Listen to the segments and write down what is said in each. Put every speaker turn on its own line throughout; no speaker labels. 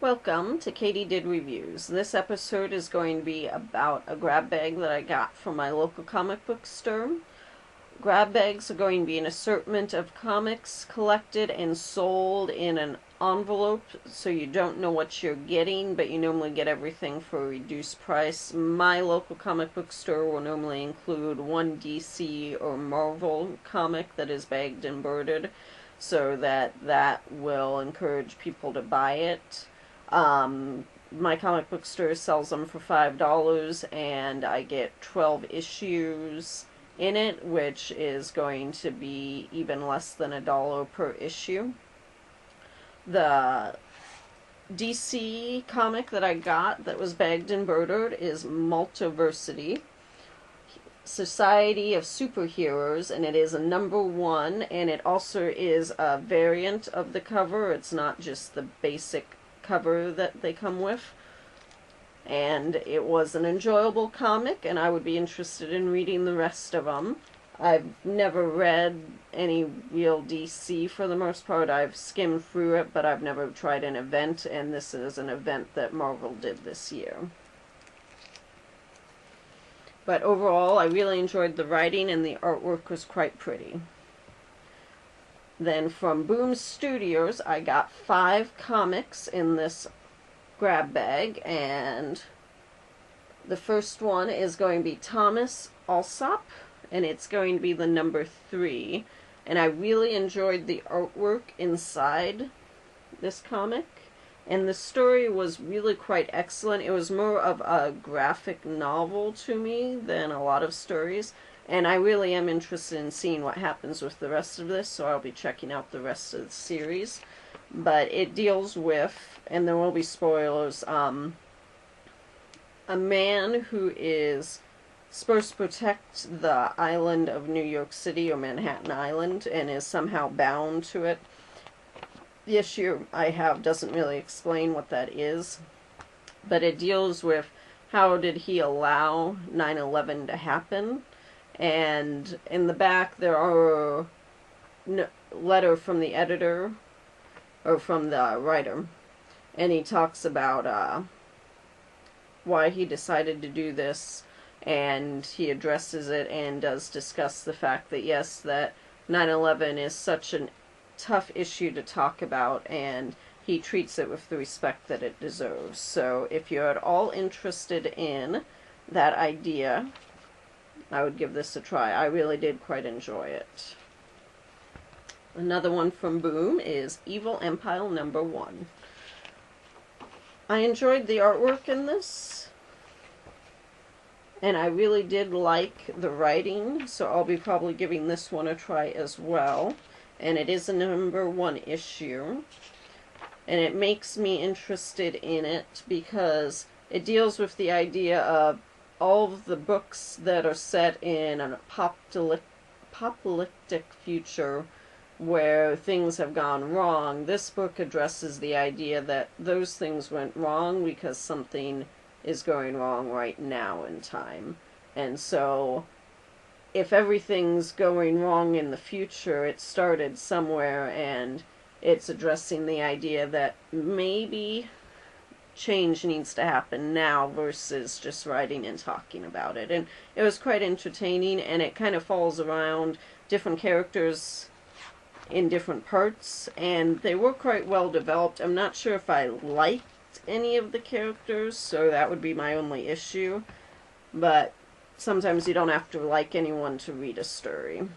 Welcome to Katie Did Reviews. This episode is going to be about a grab bag that I got from my local comic book store. Grab bags are going to be an assortment of comics collected and sold in an envelope, so you don't know what you're getting, but you normally get everything for a reduced price. My local comic book store will normally include one DC or Marvel comic that is bagged and birded, so that will encourage people to buy it. My comic book store sells them for $5, and I get 12 issues in it, which is going to be even less than $1 per issue. The DC comic that I got that was bagged and birded is Multiversity, Society of Superheroes, and it is a #1, and it also is a variant of the cover. It's not just the basic cover that they come with. And it was an enjoyable comic, and I would be interested in reading the rest of them. I've never read any real DC for the most part. I've skimmed through it, but I've never tried an event, and this is an event that Marvel did this year. But overall, I really enjoyed the writing, and the artwork was quite pretty. Then from Boom Studios, I got 5 comics in this grab bag, and the first one is going to be Thomas Alsop, and it's going to be the #3. And I really enjoyed the artwork inside this comic, and the story was really quite excellent. It was more of a graphic novel to me than a lot of stories. And I really am interested in seeing what happens with the rest of this, so I'll be checking out the rest of the series. But it deals with, and there will be spoilers, a man who is supposed to protect the island of New York City, or Manhattan Island, and is somehow bound to it. The issue I have doesn't really explain what that is, but it deals with how did he allow 9/11 to happen. And in the back there are a letter from the editor, or from the writer, and he talks about why he decided to do this, and he addresses it and does discuss the fact that yes, that 9/11 is such a tough issue to talk about, and he treats it with the respect that it deserves. So if you're at all interested in that idea, I would give this a try. I really did quite enjoy it. Another one from Boom is Evil Empire #1. I enjoyed the artwork in this, and I really did like the writing, so I'll be probably giving this one a try as well. And it is a #1 issue, and it makes me interested in it because it deals with the idea of all of the books that are set in an apocalyptic future where things have gone wrong. This book addresses the idea that those things went wrong because something is going wrong right now in time. And so if everything's going wrong in the future, it started somewhere, and it's addressing the idea that maybe change needs to happen now versus just writing and talking about it. And it was quite entertaining, and it kind of falls around different characters in different parts, and they were quite well developed. I'm not sure if I liked any of the characters, so that would be my only issue, but sometimes you don't have to like anyone to read a story.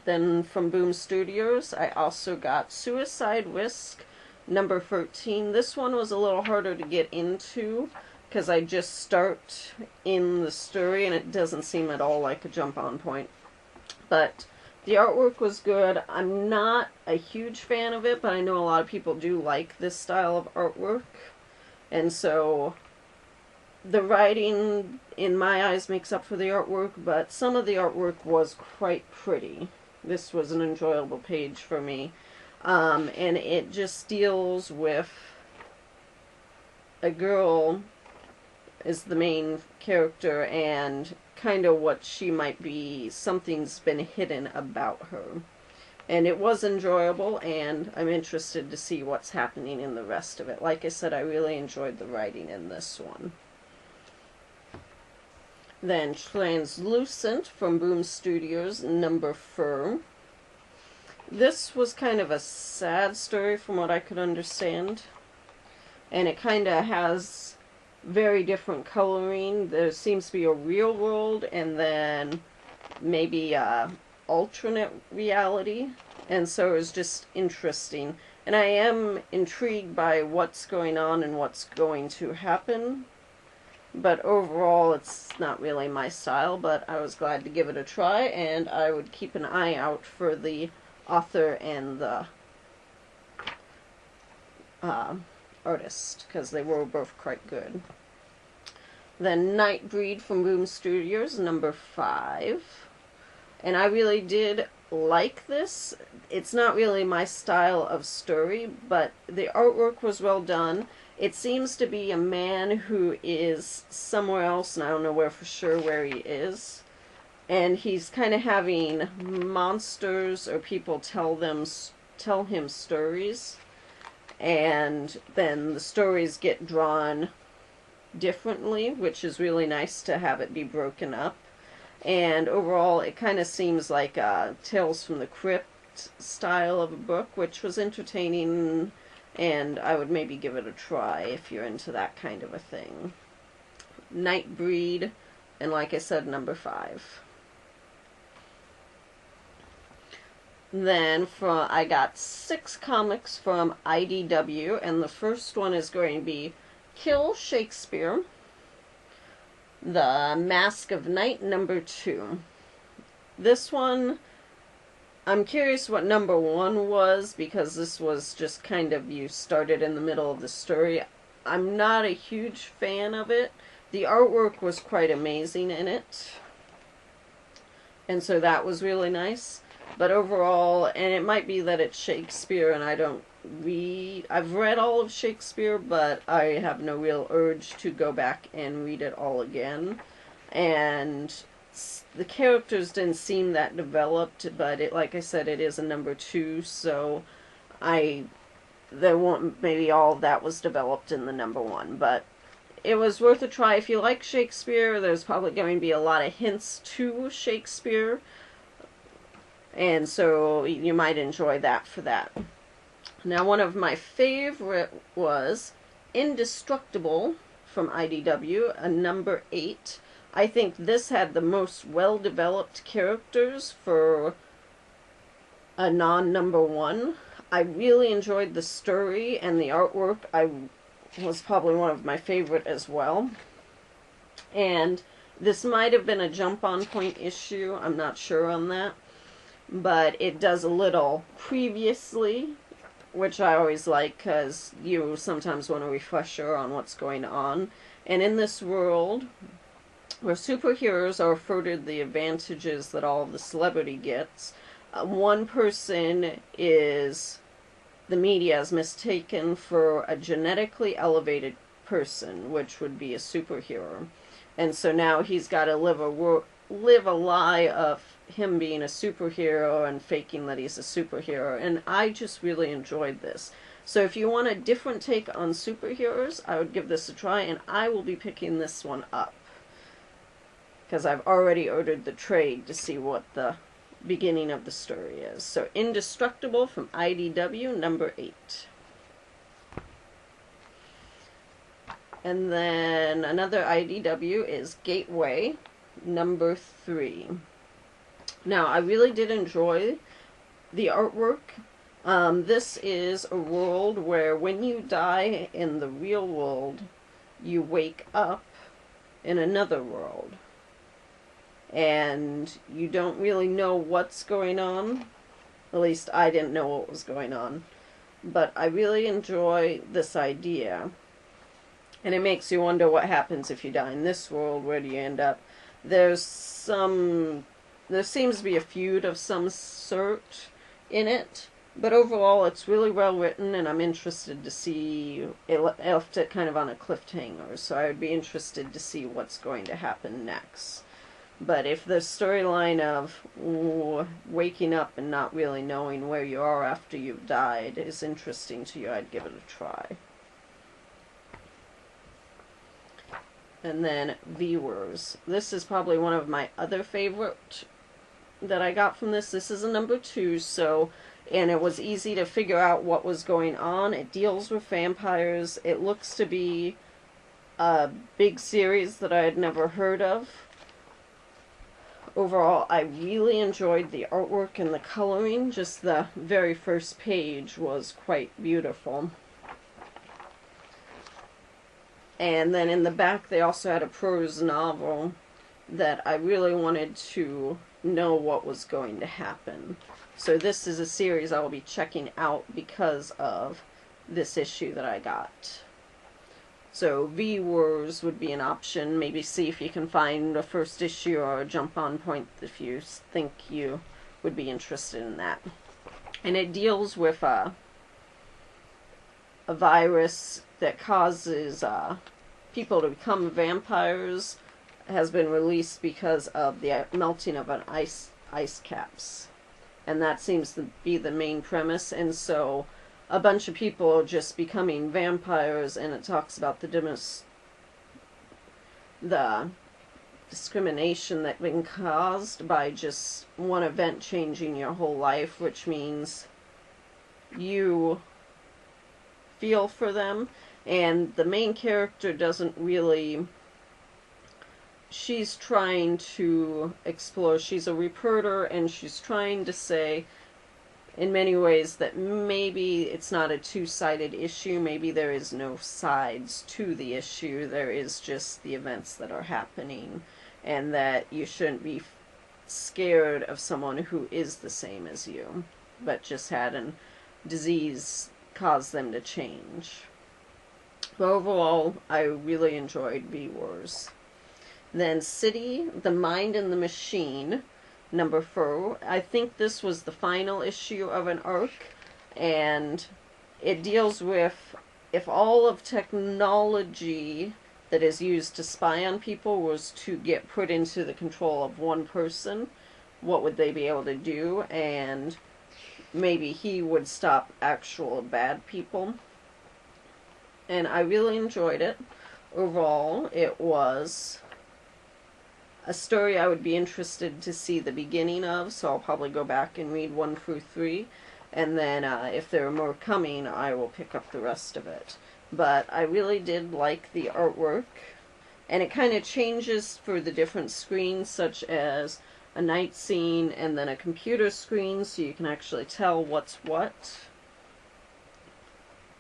Then from Boom Studios, I also got Suicide Risk #13. This one was a little harder to get into because I just start in the story, and it doesn't seem at all like a jump-on point. But the artwork was good. I'm not a huge fan of it, but I know a lot of people do like this style of artwork. And so the writing, in my eyes, makes up for the artwork, but some of the artwork was quite pretty. This was an enjoyable page for me. And it just deals with a girl is the main character, and kind of what she might be. Something's been hidden about her. And it was enjoyable, and I'm interested to see what's happening in the rest of it. Like I said, I really enjoyed the writing in this one. Then Translucid from Boom Studios, number 4. This was kind of a sad story from what I could understand. And it kind of has very different coloring. There seems to be a real world and then maybe alternate reality. And so it was just interesting. And I am intrigued by what's going on and what's going to happen. But overall, it's not really my style, but I was glad to give it a try, and I would keep an eye out for the author and the artist, because they were both quite good. Then Nightbreed from Boom Studios, number 5. And I really did like this. It's not really my style of story, but the artwork was well done. It seems to be a man who is somewhere else, and I don't know where for sure where he is. And he's kind of having monsters or people tell him stories. And then the stories get drawn differently, which is really nice to have it be broken up. And overall, it kind of seems like a Tales from the Crypt style of a book, which was entertaining, and I would maybe give it a try if you're into that kind of a thing. Nightbreed, and like I said, number 5. Then I got 6 comics from IDW, and the first one is going to be Kill Shakespeare, The Mask of Night, number 2. This one, I'm curious what number 1 was, because this was just kind of, you started in the middle of the story. I'm not a huge fan of it. The artwork was quite amazing in it, and so that was really nice. But overall, and it might be that it's Shakespeare and I don't read, I've read all of Shakespeare, but I have no real urge to go back and read it all again. And the characters didn't seem that developed, but it, like I said, it is a number 2, so there won't, maybe all of that was developed in the number 1, but it was worth a try. If you like Shakespeare, there's probably going to be a lot of hints to Shakespeare, and so you might enjoy that for that. Now, one of my favorite was Indestructible from IDW, a number 8. I think this had the most well-developed characters for a non-number 1. I really enjoyed the story, and the artwork was probably one of my favorite as well. And this might have been a jump-on point issue, I'm not sure on that. But it does a little previously, which I always like, because you sometimes want a refresher on what's going on. And in this world, where superheroes are afforded the advantages that all of the celebrity gets, one person is, the media is mistaken for a genetically elevated person, which would be a superhero. And so now he's got to live a lie of him being a superhero and faking that he's a superhero. And I just really enjoyed this. So if you want a different take on superheroes, I would give this a try, and I will be picking this one up, because I've already ordered the trade to see what the beginning of the story is. So Indestructible from IDW, number 8. And then another IDW is Gateway, number 3. Now, I really did enjoy the artwork. This is a world where when you die in the real world, you wake up in another world. And you don't really know what's going on. At least I didn't know what was going on. But I really enjoy this idea. And it makes you wonder what happens if you die in this world. Where do you end up? There seems to be a feud of some sort in it. But overall, it's really well written, and I'm interested to see. It left it kind of on a cliffhanger, so I would be interested to see what's going to happen next. But if the storyline of waking up and not really knowing where you are after you've died is interesting to you, I'd give it a try. And then Viewers. This is probably one of my other favorite that I got from this. This is a number 2, and it was easy to figure out what was going on. It deals with vampires. It looks to be a big series that I had never heard of. Overall, I really enjoyed the artwork and the coloring. Just the very first page was quite beautiful. And then in the back they also had a prose novel that I really wanted to know what was going to happen. So this is a series I will be checking out because of this issue that I got. So Viewers would be an option. Maybe see if you can find a first issue or a jump on point if you think you would be interested in that. And it deals with a virus that causes people to become vampires. It has been released because of the melting of an ice caps. And that seems to be the main premise. And so a bunch of people are just becoming vampires, and it talks about the discrimination that's been caused by just one event changing your whole life, which means you feel for them. And the main character doesn't really... She's trying to explore. She's a reporter, and she's trying to say, in many ways, that maybe it's not a two-sided issue. Maybe there is no sides to the issue. There is just the events that are happening, and that you shouldn't be scared of someone who is the same as you, but just had a disease cause them to change. But overall, I really enjoyed Viewers. Then City, The Mind and the Machine, number 4. I think this was the final issue of an arc, and it deals with if all of technology that is used to spy on people was to get put into the control of one person, what would they be able to do? And maybe he would stop actual bad people. And I really enjoyed it. Overall, it was a story I would be interested to see the beginning of, so I'll probably go back and read 1 through 3, and then if there are more coming, I will pick up the rest of it. But I really did like the artwork, and it kind of changes for the different screens, such as a night scene and then a computer screen, so you can actually tell what's what.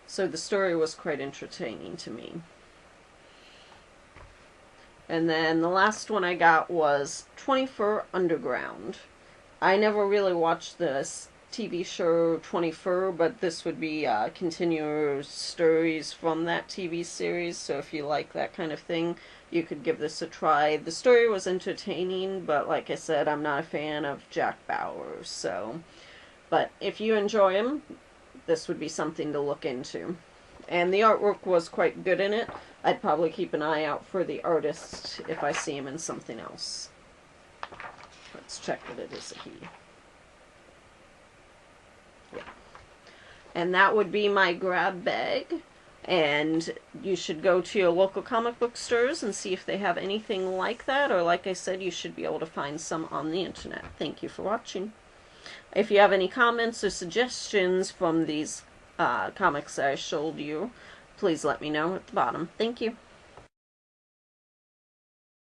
So the story was quite entertaining to me. And then the last one I got was 24 Underground. I never really watched this TV show 24, but this would be continuous stories from that TV series, so if you like that kind of thing, you could give this a try. The story was entertaining, but like I said, I'm not a fan of Jack Bauer, so... But if you enjoy him, this would be something to look into. And the artwork was quite good in it. I'd probably keep an eye out for the artist if I see him in something else. Let's check that it is a he. Yeah. And that would be my grab bag. And you should go to your local comic book stores and see if they have anything like that. Or like I said, you should be able to find some on the internet. Thank you for watching. If you have any comments or suggestions from these comics that I showed you, please let me know at the bottom. Thank you.